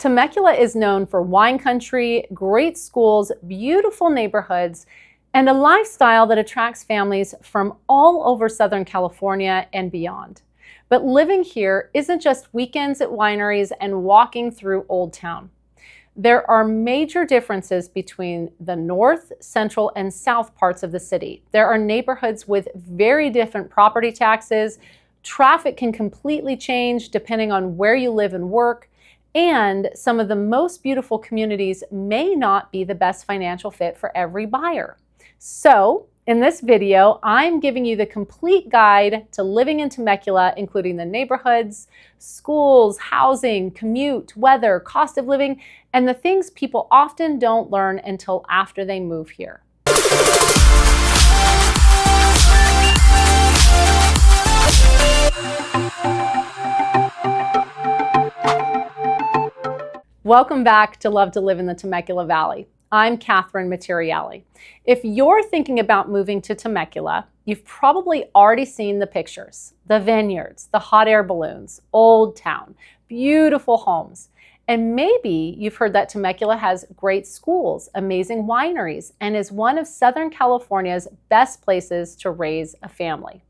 Temecula is known for wine country, great schools, beautiful neighborhoods, and a lifestyle that attracts families from all over Southern California and beyond. But living here isn't just weekends at wineries and walking through Old Town. There are major differences between the north, central, and south parts of the city. There are neighborhoods with very different property taxes. Traffic can completely change depending on where you live and work. And some of the most beautiful communities may not be the best financial fit for every buyer. So in this video, I'm giving you the complete guide to living in Temecula, including the neighborhoods, schools, housing, commute, weather, cost of living, and the things people often don't learn until after they move here. Welcome back to Love to Live in the Temecula Valley. I'm Catherine Materiali. If you're thinking about moving to Temecula, you've probably already seen the pictures, the vineyards, the hot air balloons, Old Town, beautiful homes. And maybe you've heard that Temecula has great schools, amazing wineries, and is one of Southern California's best places to raise a family.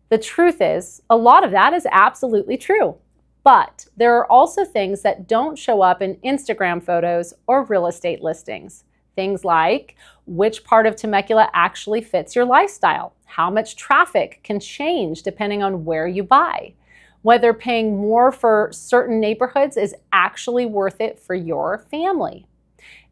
The truth is, a lot of that is absolutely true. But there are also things that don't show up in Instagram photos or real estate listings. Things like which part of Temecula actually fits your lifestyle, how much traffic can change depending on where you buy, whether paying more for certain neighborhoods is actually worth it for your family,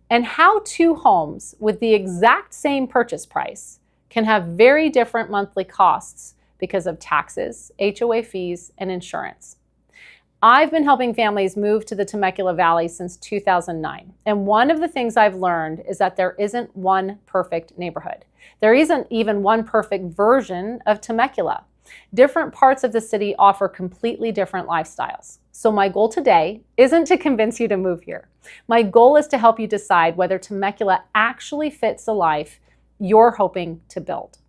and how two homes with the exact same purchase price can have very different monthly costs because of taxes, HOA fees, and insurance. I've been helping families move to the Temecula Valley since 2009. And one of the things I've learned is that there isn't one perfect neighborhood. There isn't even one perfect version of Temecula. Different parts of the city offer completely different lifestyles. So my goal today isn't to convince you to move here. My goal is to help you decide whether Temecula actually fits the life you're hoping to build.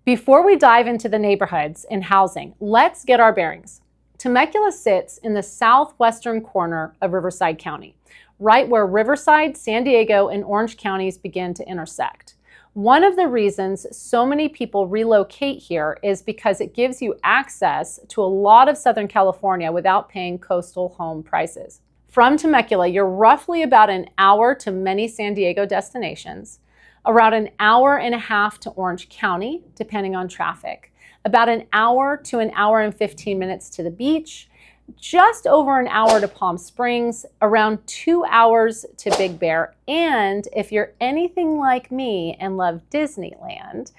Before we dive into the neighborhoods and housing, let's get our bearings. Temecula sits in the southwestern corner of Riverside County, right where Riverside, San Diego, and Orange counties begin to intersect. One of the reasons so many people relocate here is because it gives you access to a lot of Southern California without paying coastal home prices. From Temecula, you're roughly about an hour to many San Diego destinations, around an hour and a half to Orange County, depending on traffic, about an hour to an hour and 15 minutes to the beach, just over an hour to Palm Springs, around 2 hours to Big Bear, and if you're anything like me and love Disneyland,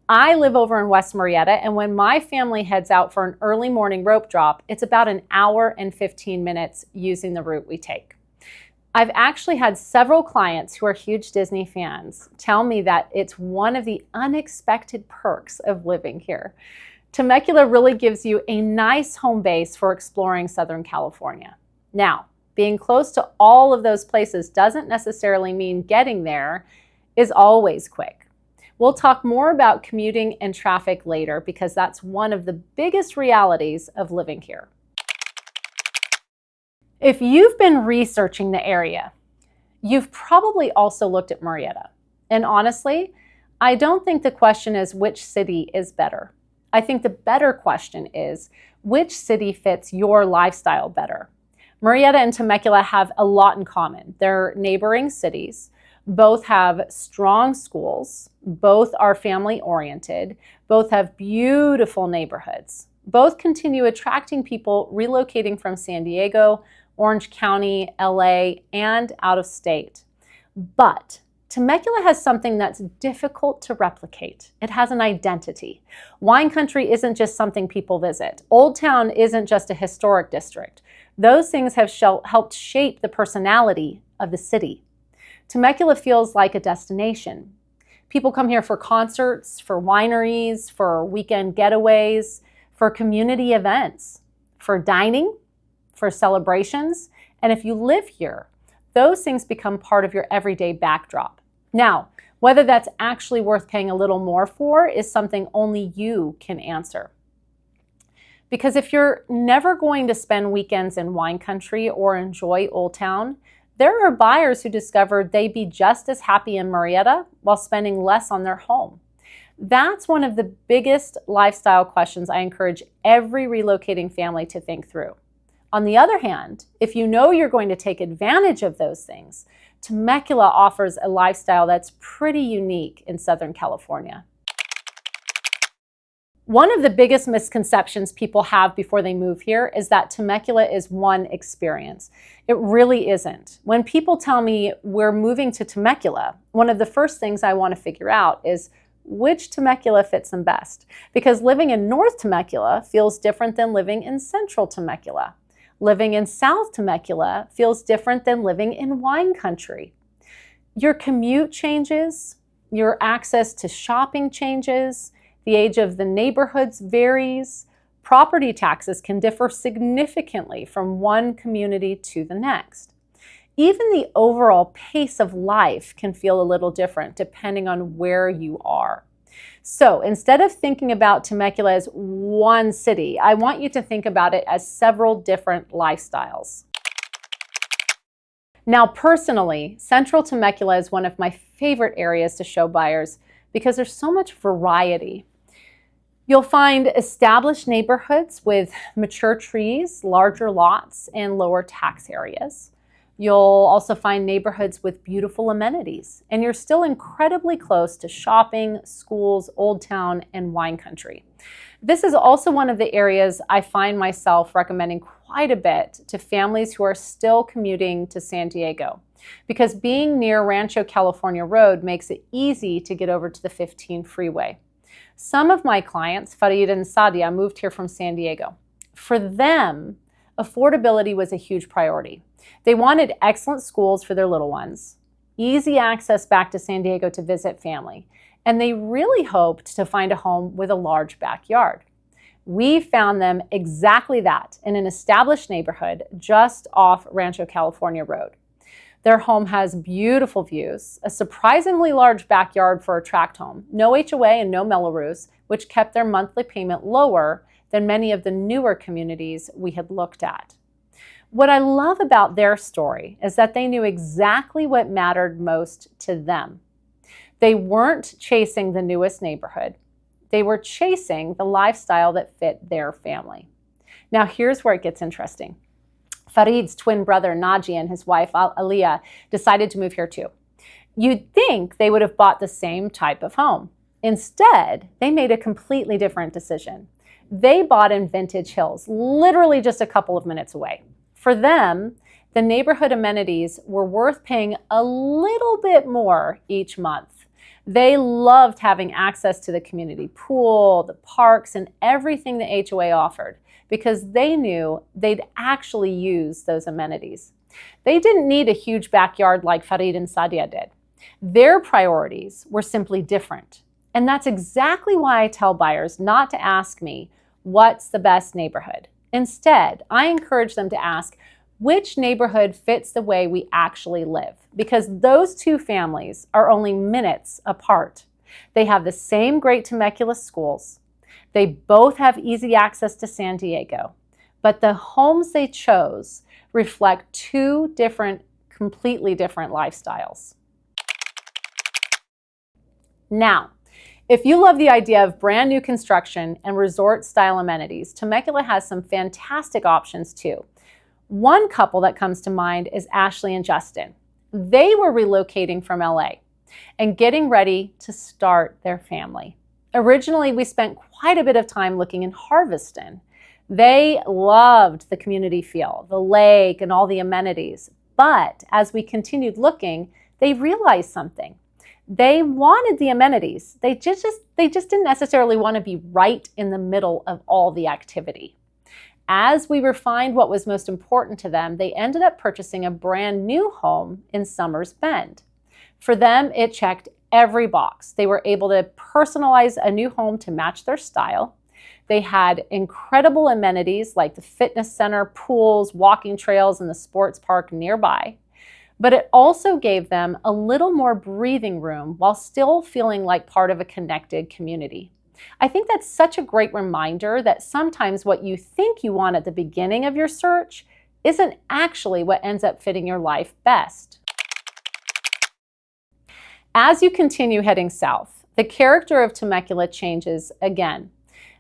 I live over in West Murrieta, and when my family heads out for an early morning rope drop, it's about an hour and 15 minutes using the route we take. I've actually had several clients who are huge Disney fans tell me that it's one of the unexpected perks of living here. Temecula really gives you a nice home base for exploring Southern California. Now, being close to all of those places doesn't necessarily mean getting there is always quick. We'll talk more about commuting and traffic later because that's one of the biggest realities of living here. If you've been researching the area, you've probably also looked at Murrieta. And honestly, I don't think the question is which city is better. I think the better question is which city fits your lifestyle better. Murrieta and Temecula have a lot in common. They're neighboring cities. Both have strong schools. Both are family-oriented. Both have beautiful neighborhoods. Both continue attracting people relocating from San Diego, Orange County, LA, and out of state. But Temecula has something that's difficult to replicate. It has an identity. Wine country isn't just something people visit. Old Town isn't just a historic district. Those things have helped shape the personality of the city. Temecula feels like a destination. People come here for concerts, for wineries, for weekend getaways, for community events, for dining, for celebrations, and if you live here, those things become part of your everyday backdrop. Now, whether that's actually worth paying a little more for is something only you can answer. Because if you're never going to spend weekends in wine country or enjoy Old Town, there are buyers who discovered they'd be just as happy in Murrieta while spending less on their home. That's one of the biggest lifestyle questions I encourage every relocating family to think through. On the other hand, if you know you're going to take advantage of those things, Temecula offers a lifestyle that's pretty unique in Southern California. One of the biggest misconceptions people have before they move here is that Temecula is one experience. It really isn't. When people tell me we're moving to Temecula, one of the first things I want to figure out is which Temecula fits them best. Because living in North Temecula feels different than living in Central Temecula. Living in South Temecula feels different than living in wine country. Your commute changes, your access to shopping changes, the age of the neighborhoods varies. Property taxes can differ significantly from one community to the next. Even the overall pace of life can feel a little different depending on where you are. So instead of thinking about Temecula as one city, I want you to think about it as several different lifestyles. Now, personally, Central Temecula is one of my favorite areas to show buyers because there's so much variety. You'll find established neighborhoods with mature trees, larger lots, and lower tax areas. You'll also find neighborhoods with beautiful amenities, and you're still incredibly close to shopping, schools, Old Town, and wine country. This is also one of the areas I find myself recommending quite a bit to families who are still commuting to San Diego, because being near Rancho California Road makes it easy to get over to the 15 freeway. Some of my clients, Farid and Sadia, moved here from San Diego. For them, affordability was a huge priority. They wanted excellent schools for their little ones, easy access back to San Diego to visit family, and they really hoped to find a home with a large backyard. We found them exactly that in an established neighborhood just off Rancho California Road. Their home has beautiful views, a surprisingly large backyard for a tract home, no HOA and no Mello-Roos, which kept their monthly payment lower than many of the newer communities we had looked at. What I love about their story is that they knew exactly what mattered most to them. They weren't chasing the newest neighborhood. They were chasing the lifestyle that fit their family. Now here's where it gets interesting. Farid's twin brother, Naji, and his wife, Aliyah, decided to move here too. You'd think they would have bought the same type of home. Instead, they made a completely different decision. They bought in Vintage Hills, literally just a couple of minutes away. For them, the neighborhood amenities were worth paying a little bit more each month. They loved having access to the community pool, the parks, and everything the HOA offered, because they knew they'd actually use those amenities. They didn't need a huge backyard like Farid and Sadia did. Their priorities were simply different. And that's exactly why I tell buyers not to ask me, what's the best neighborhood? Instead, I encourage them to ask, which neighborhood fits the way we actually live? Because those two families are only minutes apart. They have the same great Temecula schools. They both have easy access to San Diego, but the homes they chose reflect two completely different lifestyles. Now, if you love the idea of brand new construction and resort style amenities, Temecula has some fantastic options too. One couple that comes to mind is Ashley and Justin. They were relocating from LA and getting ready to start their family. Originally, we spent quite a bit of time looking in Harveston. They loved the community feel, the lake, and all the amenities. But as we continued looking, they realized something. They wanted the amenities. They just didn't necessarily want to be right in the middle of all the activity. As we refined what was most important to them, they ended up purchasing a brand new home in Summers Bend. For them, it checked every box. They were able to personalize a new home to match their style. They had incredible amenities like the fitness center, pools, walking trails, and the sports park nearby. But it also gave them a little more breathing room while still feeling like part of a connected community. I think that's such a great reminder that sometimes what you think you want at the beginning of your search isn't actually what ends up fitting your life best. As you continue heading south, the character of Temecula changes again.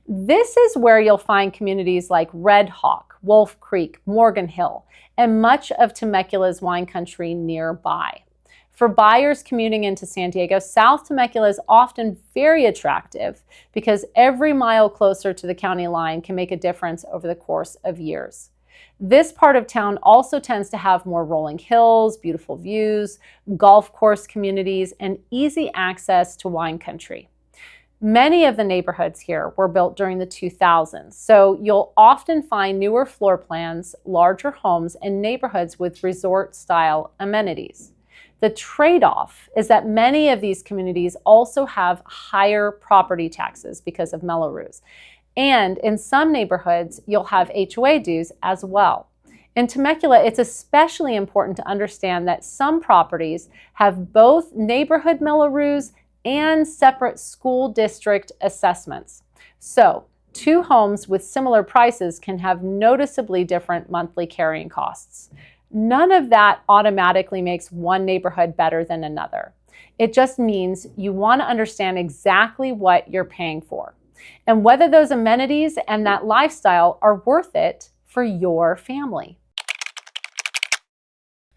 This is where you'll find communities like Red Hawk, Wolf Creek, Morgan Hill, and much of Temecula's wine country nearby. For buyers commuting into San Diego, South Temecula is often very attractive because every mile closer to the county line can make a difference over the course of years. This part of town also tends to have more rolling hills, beautiful views, golf course communities, and easy access to wine country. Many of the neighborhoods here were built during the 2000s, so you'll often find newer floor plans, larger homes, and neighborhoods with resort-style amenities. The trade-off is that many of these communities also have higher property taxes because of Mello-Roos. And in some neighborhoods, you'll have HOA dues as well. In Temecula, it's especially important to understand that some properties have both neighborhood Mello-Roos and separate school district assessments. So, two homes with similar prices can have noticeably different monthly carrying costs. None of that automatically makes one neighborhood better than another. It just means you want to understand exactly what you're paying for and whether those amenities and that lifestyle are worth it for your family.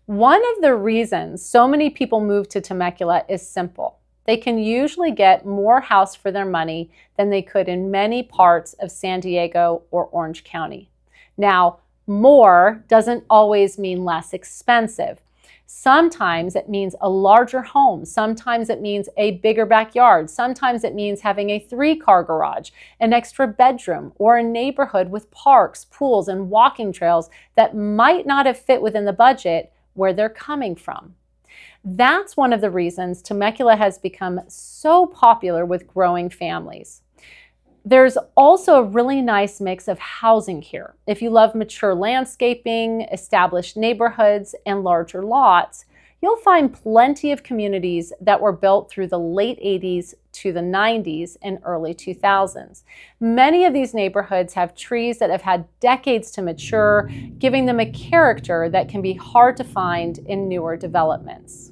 One of the reasons so many people move to Temecula is simple. They can usually get more house for their money than they could in many parts of San Diego or Orange County. Now, more doesn't always mean less expensive. Sometimes it means a larger home. Sometimes it means a bigger backyard. Sometimes it means having a 3-car garage, an extra bedroom, or a neighborhood with parks, pools, and walking trails that might not have fit within the budget where they're coming from. That's one of the reasons Temecula has become so popular with growing families. There's also a really nice mix of housing here. If you love mature landscaping, established neighborhoods, and larger lots, you'll find plenty of communities that were built through the late 80s to the 90s and early 2000s. Many of these neighborhoods have trees that have had decades to mature, giving them a character that can be hard to find in newer developments.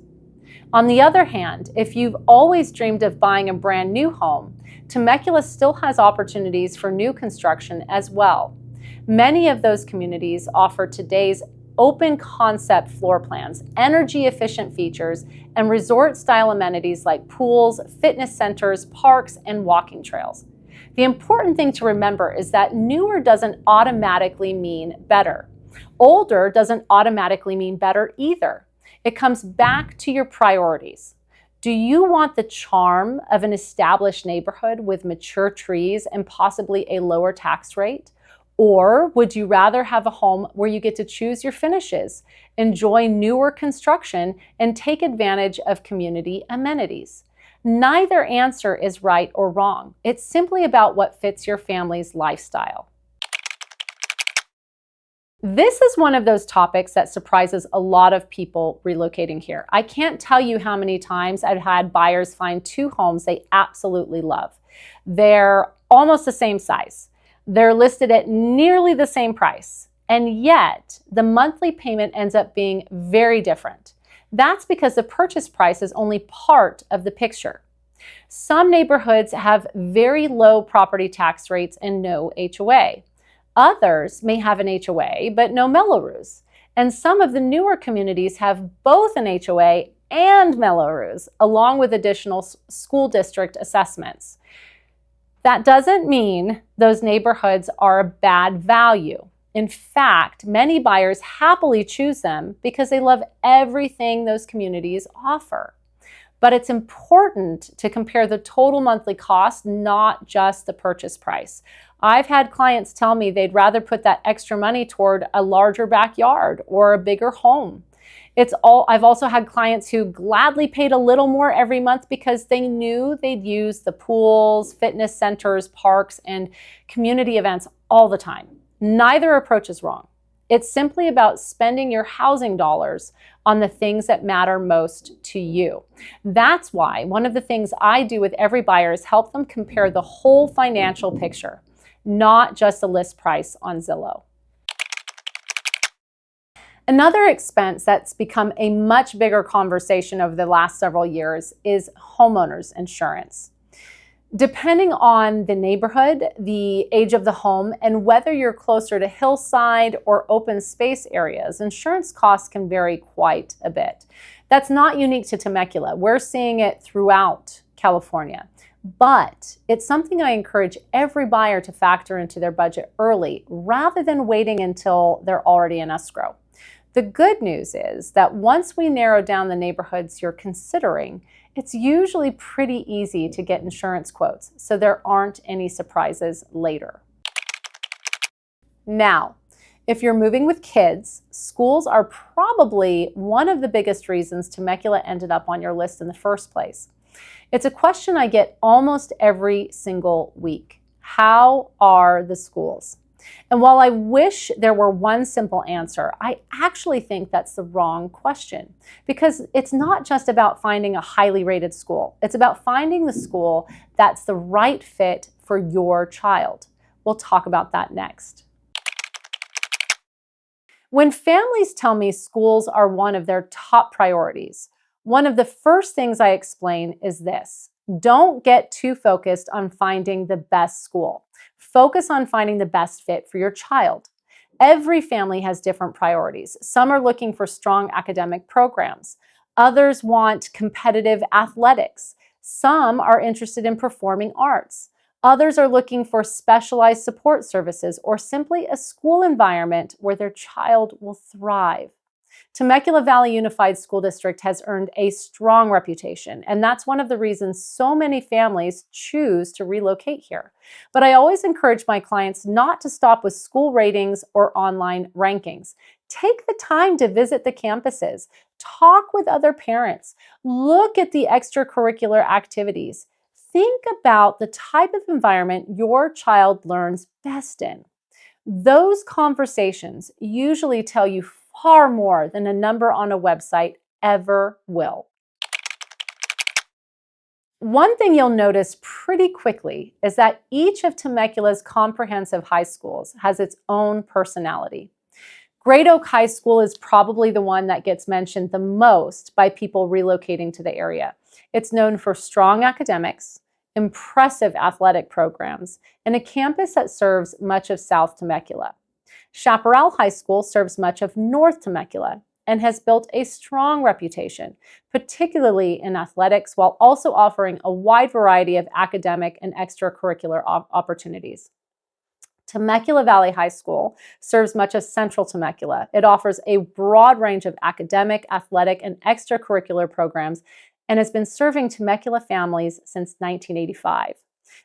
On the other hand, if you've always dreamed of buying a brand new home, Temecula still has opportunities for new construction as well. Many of those communities offer today's open concept floor plans, energy efficient features, and resort-style amenities like pools, fitness centers, parks, and walking trails. The important thing to remember is that newer doesn't automatically mean better. Older doesn't automatically mean better either. It comes back to your priorities. Do you want the charm of an established neighborhood with mature trees and possibly a lower tax rate? Or would you rather have a home where you get to choose your finishes, enjoy newer construction, and take advantage of community amenities? Neither answer is right or wrong. It's simply about what fits your family's lifestyle. This is one of those topics that surprises a lot of people relocating here. I can't tell you how many times I've had buyers find 2 homes they absolutely love. They're almost the same size. They're listed at nearly the same price, and yet the monthly payment ends up being very different. That's because the purchase price is only part of the picture. Some neighborhoods have very low property tax rates and no HOA. Others may have an HOA, but no Mello-Roos. And some of the newer communities have both an HOA and Mello-Roos, along with additional school district assessments. That doesn't mean those neighborhoods are a bad value. In fact, many buyers happily choose them because they love everything those communities offer. But it's important to compare the total monthly cost, not just the purchase price. I've had clients tell me they'd rather put that extra money toward a larger backyard or a bigger home. I've also had clients who gladly paid a little more every month because they knew they'd use the pools, fitness centers, parks, and community events all the time. Neither approach is wrong. It's simply about spending your housing dollars on the things that matter most to you. That's why one of the things I do with every buyer is help them compare the whole financial picture, not just the list price on Zillow. Another expense that's become a much bigger conversation over the last several years is homeowners insurance. Depending on the neighborhood, the age of the home, and whether you're closer to hillside or open space areas, insurance costs can vary quite a bit. That's not unique to Temecula. We're seeing it throughout California. But it's something I encourage every buyer to factor into their budget early rather than waiting until they're already in escrow. The good news is that once we narrow down the neighborhoods you're considering, it's usually pretty easy to get insurance quotes, so there aren't any surprises later. Now, if you're moving with kids, schools are probably one of the biggest reasons Temecula ended up on your list in the first place. It's a question I get almost every single week. How are the schools? And while I wish there were one simple answer, I actually think that's the wrong question, because it's not just about finding a highly rated school. It's about finding the school that's the right fit for your child. We'll talk about that next. When families tell me schools are one of their top priorities, one of the first things I explain is this: don't get too focused on finding the best school. Focus on finding the best fit for your child. Every family has different priorities. Some are looking for strong academic programs. Others want competitive athletics. Some are interested in performing arts. Others are looking for specialized support services or simply a school environment where their child will thrive. Temecula Valley Unified School District has earned a strong reputation, and that's one of the reasons so many families choose to relocate here. But I always encourage my clients not to stop with school ratings or online rankings. Take the time to visit the campuses, talk with other parents, look at the extracurricular activities. Think about the type of environment your child learns best in. Those conversations usually tell you far more than a number on a website ever will. One thing you'll notice pretty quickly is that each of Temecula's comprehensive high schools has its own personality. Great Oak High School is probably the one that gets mentioned the most by people relocating to the area. It's known for strong academics, impressive athletic programs, and a campus that serves much of South Temecula. Chaparral High School serves much of North Temecula and has built a strong reputation, particularly in athletics, while also offering a wide variety of academic and extracurricular opportunities. Temecula Valley High School serves much of Central Temecula. It offers a broad range of academic, athletic, and extracurricular programs and has been serving Temecula families since 1985.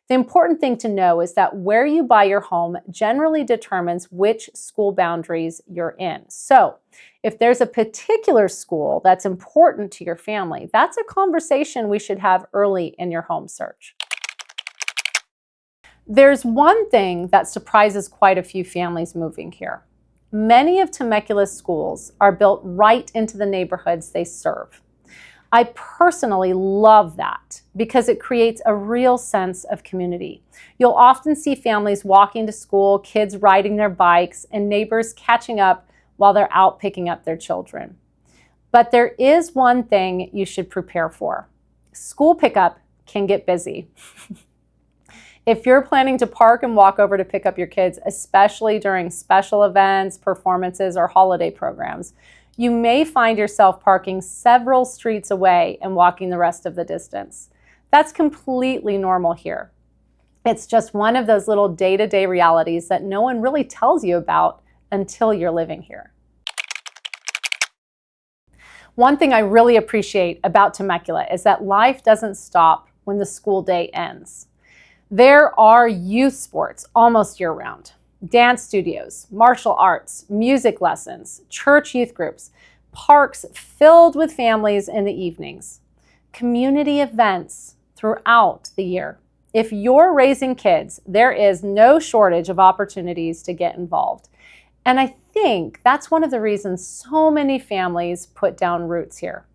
The important thing to know is that where you buy your home generally determines which school boundaries you're in. So if there's a particular school that's important to your family, that's a conversation we should have early in your home search. There's one thing that surprises quite a few families moving here. Many of Temecula's schools are built right into the neighborhoods they serve. I personally love that because it creates a real sense of community. You'll often see families walking to school, kids riding their bikes, and neighbors catching up while they're out picking up their children. But there is one thing you should prepare for. School pickup can get busy. If you're planning to park and walk over to pick up your kids, especially during special events, performances, or holiday programs, you may find yourself parking several streets away and walking the rest of the distance. That's completely normal here. It's just one of those little day-to-day realities that no one really tells you about until you're living here. One thing I really appreciate about Temecula is that life doesn't stop when the school day ends. There are youth sports almost year-round. Dance studios, martial arts, music lessons, church youth groups, parks filled with families in the evenings, community events throughout the year. If you're raising kids, there is no shortage of opportunities to get involved. And I think that's one of the reasons so many families put down roots here.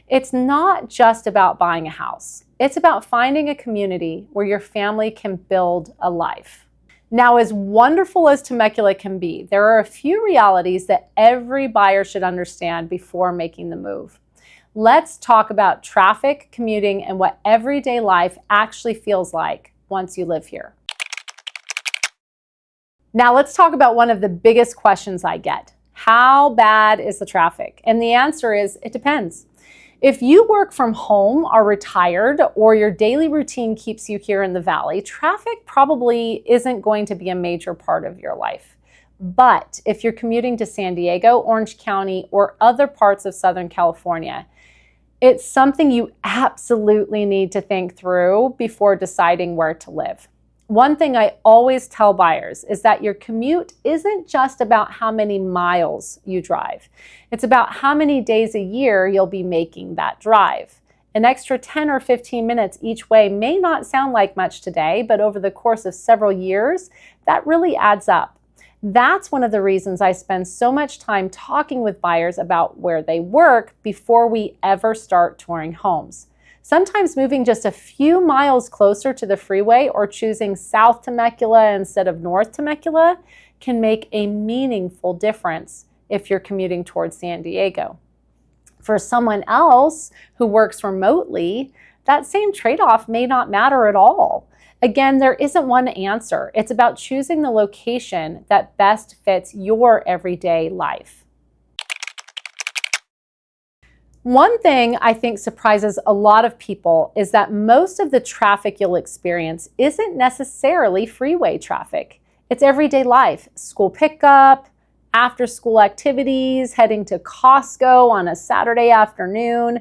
It's not just about buying a house. It's about finding a community where your family can build a life. Now, as wonderful as Temecula can be, there are a few realities that every buyer should understand before making the move. Let's talk about traffic, commuting, and what everyday life actually feels like once you live here. Now let's talk about one of the biggest questions I get. How bad is the traffic? And the answer is, it depends. If you work from home, are retired, or your daily routine keeps you here in the valley, traffic probably isn't going to be a major part of your life. But if you're commuting to San Diego, Orange County, or other parts of Southern California, it's something you absolutely need to think through before deciding where to live. One thing I always tell buyers is that your commute isn't just about how many miles you drive. It's about how many days a year you'll be making that drive. An extra 10 or 15 minutes each way may not sound like much today, but over the course of several years, that really adds up. That's one of the reasons I spend so much time talking with buyers about where they work before we ever start touring homes. Sometimes moving just a few miles closer to the freeway or choosing South Temecula instead of North Temecula can make a meaningful difference if you're commuting towards San Diego. For someone else who works remotely, that same trade-off may not matter at all. Again, there isn't one answer. It's about choosing the location that best fits your everyday life. One thing I think surprises a lot of people is that most of the traffic you'll experience isn't necessarily freeway traffic. It's everyday life, school pickup, after-school activities, heading to Costco on a Saturday afternoon,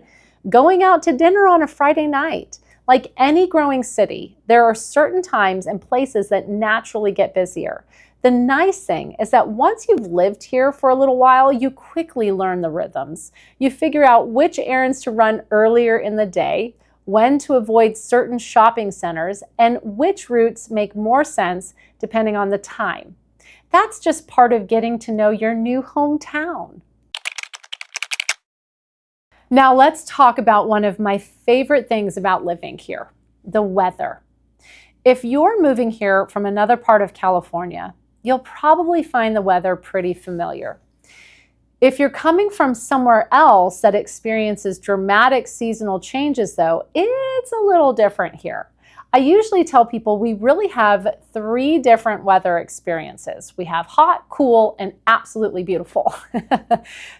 going out to dinner on a Friday night. Like any growing city, there are certain times and places that naturally get busier. The nice thing is that once you've lived here for a little while, you quickly learn the rhythms. You figure out which errands to run earlier in the day, when to avoid certain shopping centers, and which routes make more sense depending on the time. That's just part of getting to know your new hometown. Now let's talk about one of my favorite things about living here, the weather. If you're moving here from another part of California, you'll probably find the weather pretty familiar. If you're coming from somewhere else that experiences dramatic seasonal changes though, it's a little different here. I usually tell people we really have 3 different weather experiences. We have hot, cool, and absolutely beautiful.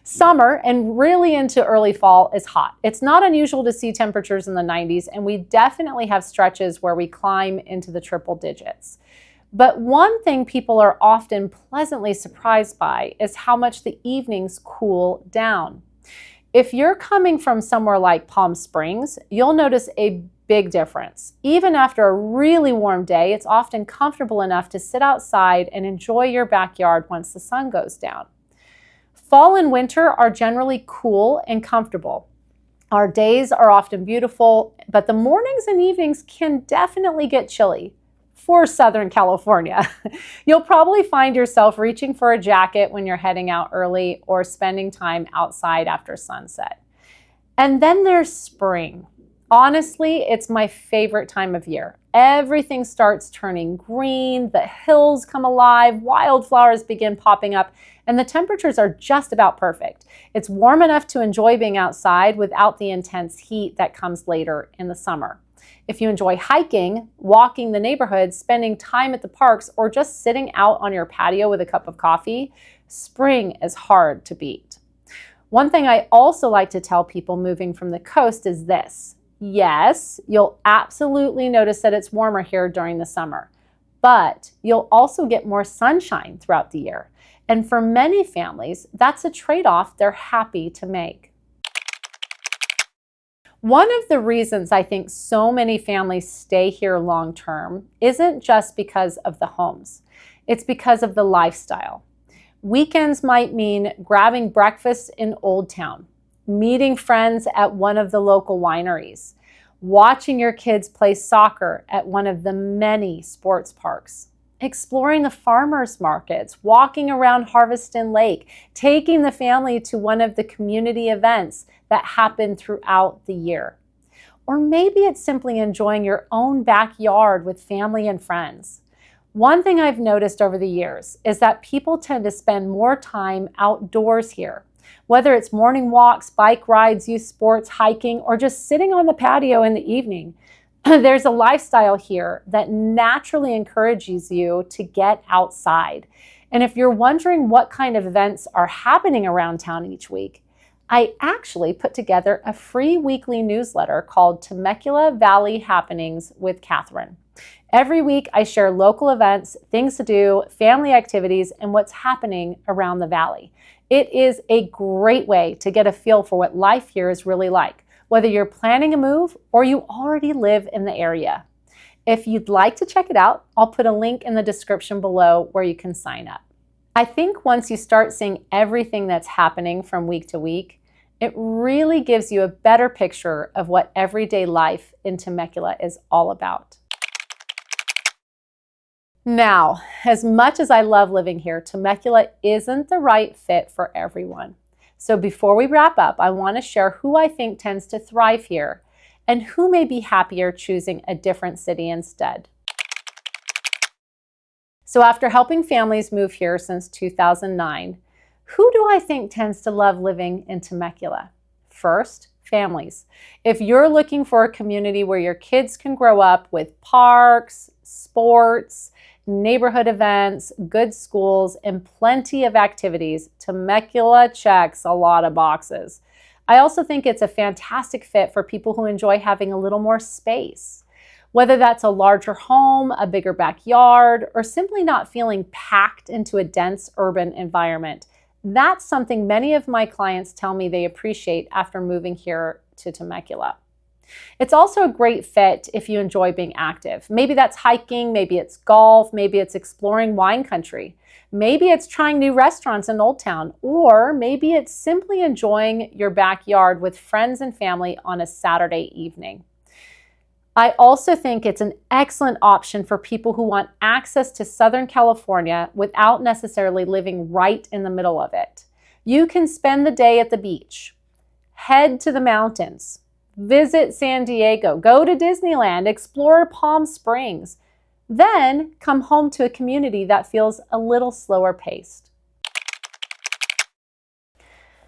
Summer and really into early fall is hot. It's not unusual to see temperatures in the 90s, and we definitely have stretches where we climb into the triple digits. But one thing people are often pleasantly surprised by is how much the evenings cool down. If you're coming from somewhere like Palm Springs, you'll notice a big difference. Even after a really warm day, it's often comfortable enough to sit outside and enjoy your backyard once the sun goes down. Fall and winter are generally cool and comfortable. Our days are often beautiful, but the mornings and evenings can definitely get chilly. For Southern California. You'll probably find yourself reaching for a jacket when you're heading out early or spending time outside after sunset. And then there's spring. Honestly, it's my favorite time of year. Everything starts turning green, the hills come alive, wildflowers begin popping up, and the temperatures are just about perfect. It's warm enough to enjoy being outside without the intense heat that comes later in the summer. If you enjoy hiking, walking the neighborhood, spending time at the parks, or just sitting out on your patio with a cup of coffee, spring is hard to beat. One thing I also like to tell people moving from the coast is this. Yes, you'll absolutely notice that it's warmer here during the summer, but you'll also get more sunshine throughout the year. And for many families, that's a trade-off they're happy to make. One of the reasons I think so many families stay here long term isn't just because of the homes. It's because of the lifestyle. Weekends might mean grabbing breakfast in Old Town, meeting friends at one of the local wineries, watching your kids play soccer at one of the many sports parks. exploring the farmers markets, walking around Harveston Lake, taking the family to one of the community events that happen throughout the year. Or maybe it's simply enjoying your own backyard with family and friends. One thing I've noticed over the years is that people tend to spend more time outdoors here. Whether it's morning walks, bike rides, youth sports, hiking, or just sitting on the patio in the evening, there's a lifestyle here that naturally encourages you to get outside. And if you're wondering what kind of events are happening around town each week, I actually put together a free weekly newsletter called Temecula Valley Happenings with Catherine. Every week I share local events, things to do, family activities, and what's happening around the valley. It is a great way to get a feel for what life here is really like, whether you're planning a move or you already live in the area. If you'd like to check it out, I'll put a link in the description below where you can sign up. I think once you start seeing everything that's happening from week to week, it really gives you a better picture of what everyday life in Temecula is all about. Now, as much as I love living here, Temecula isn't the right fit for everyone. So before we wrap up, I want to share who I think tends to thrive here and who may be happier choosing a different city instead. So after helping families move here since 2009, who do I think tends to love living in Temecula? First, families. If you're looking for a community where your kids can grow up with parks, sports, neighborhood events, good schools, and plenty of activities, Temecula checks a lot of boxes. I also think it's a fantastic fit for people who enjoy having a little more space. Whether that's a larger home, a bigger backyard, or simply not feeling packed into a dense urban environment, that's something many of my clients tell me they appreciate after moving here to Temecula. It's also a great fit if you enjoy being active. Maybe that's hiking, maybe it's golf, maybe it's exploring wine country. Maybe it's trying new restaurants in Old Town, or maybe it's simply enjoying your backyard with friends and family on a Saturday evening. I also think it's an excellent option for people who want access to Southern California without necessarily living right in the middle of it. You can spend the day at the beach, head to the mountains, visit San Diego, go to Disneyland, explore Palm Springs, then come home to a community that feels a little slower paced.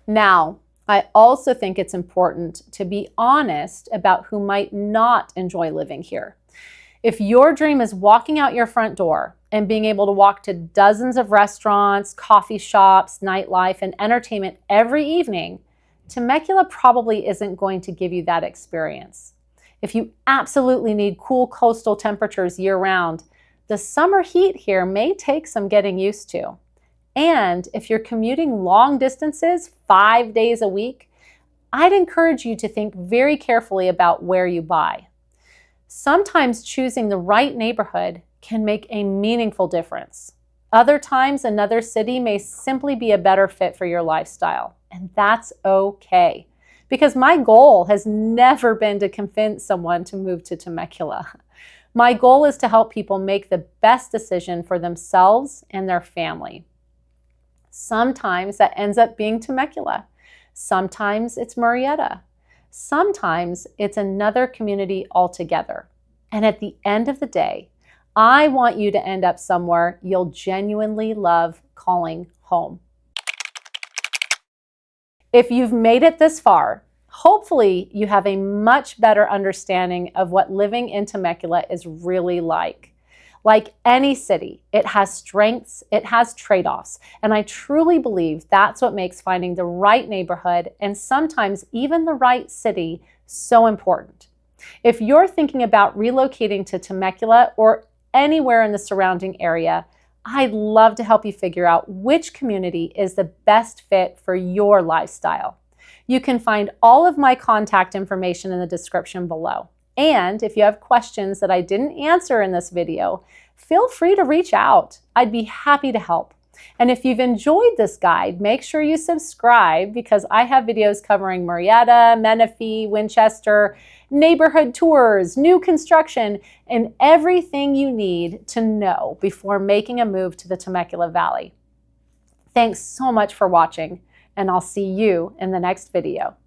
Now, I also think it's important to be honest about who might not enjoy living here. If your dream is walking out your front door and being able to walk to dozens of restaurants, coffee shops, nightlife, and entertainment every evening, Temecula probably isn't going to give you that experience. If you absolutely need cool coastal temperatures year-round, the summer heat here may take some getting used to. And if you're commuting long distances 5 days a week, I'd encourage you to think very carefully about where you buy. Sometimes choosing the right neighborhood can make a meaningful difference. Other times, another city may simply be a better fit for your lifestyle, and that's okay. Because my goal has never been to convince someone to move to Temecula. My goal is to help people make the best decision for themselves and their family. Sometimes that ends up being Temecula. Sometimes it's Murrieta. Sometimes it's another community altogether. And at the end of the day, I want you to end up somewhere you'll genuinely love calling home. If you've made it this far, hopefully you have a much better understanding of what living in Temecula is really like. Like any city, it has strengths, it has trade-offs, and I truly believe that's what makes finding the right neighborhood and sometimes even the right city so important. If you're thinking about relocating to Temecula or anywhere in the surrounding area, I'd love to help you figure out which community is the best fit for your lifestyle. You can find all of my contact information in the description below. And if you have questions that I didn't answer in this video, feel free to reach out. I'd be happy to help. And if you've enjoyed this guide, make sure you subscribe because I have videos covering Murrieta, Menifee, Winchester, neighborhood tours, new construction, and everything you need to know before making a move to the Temecula Valley. Thanks so much for watching, and I'll see you in the next video.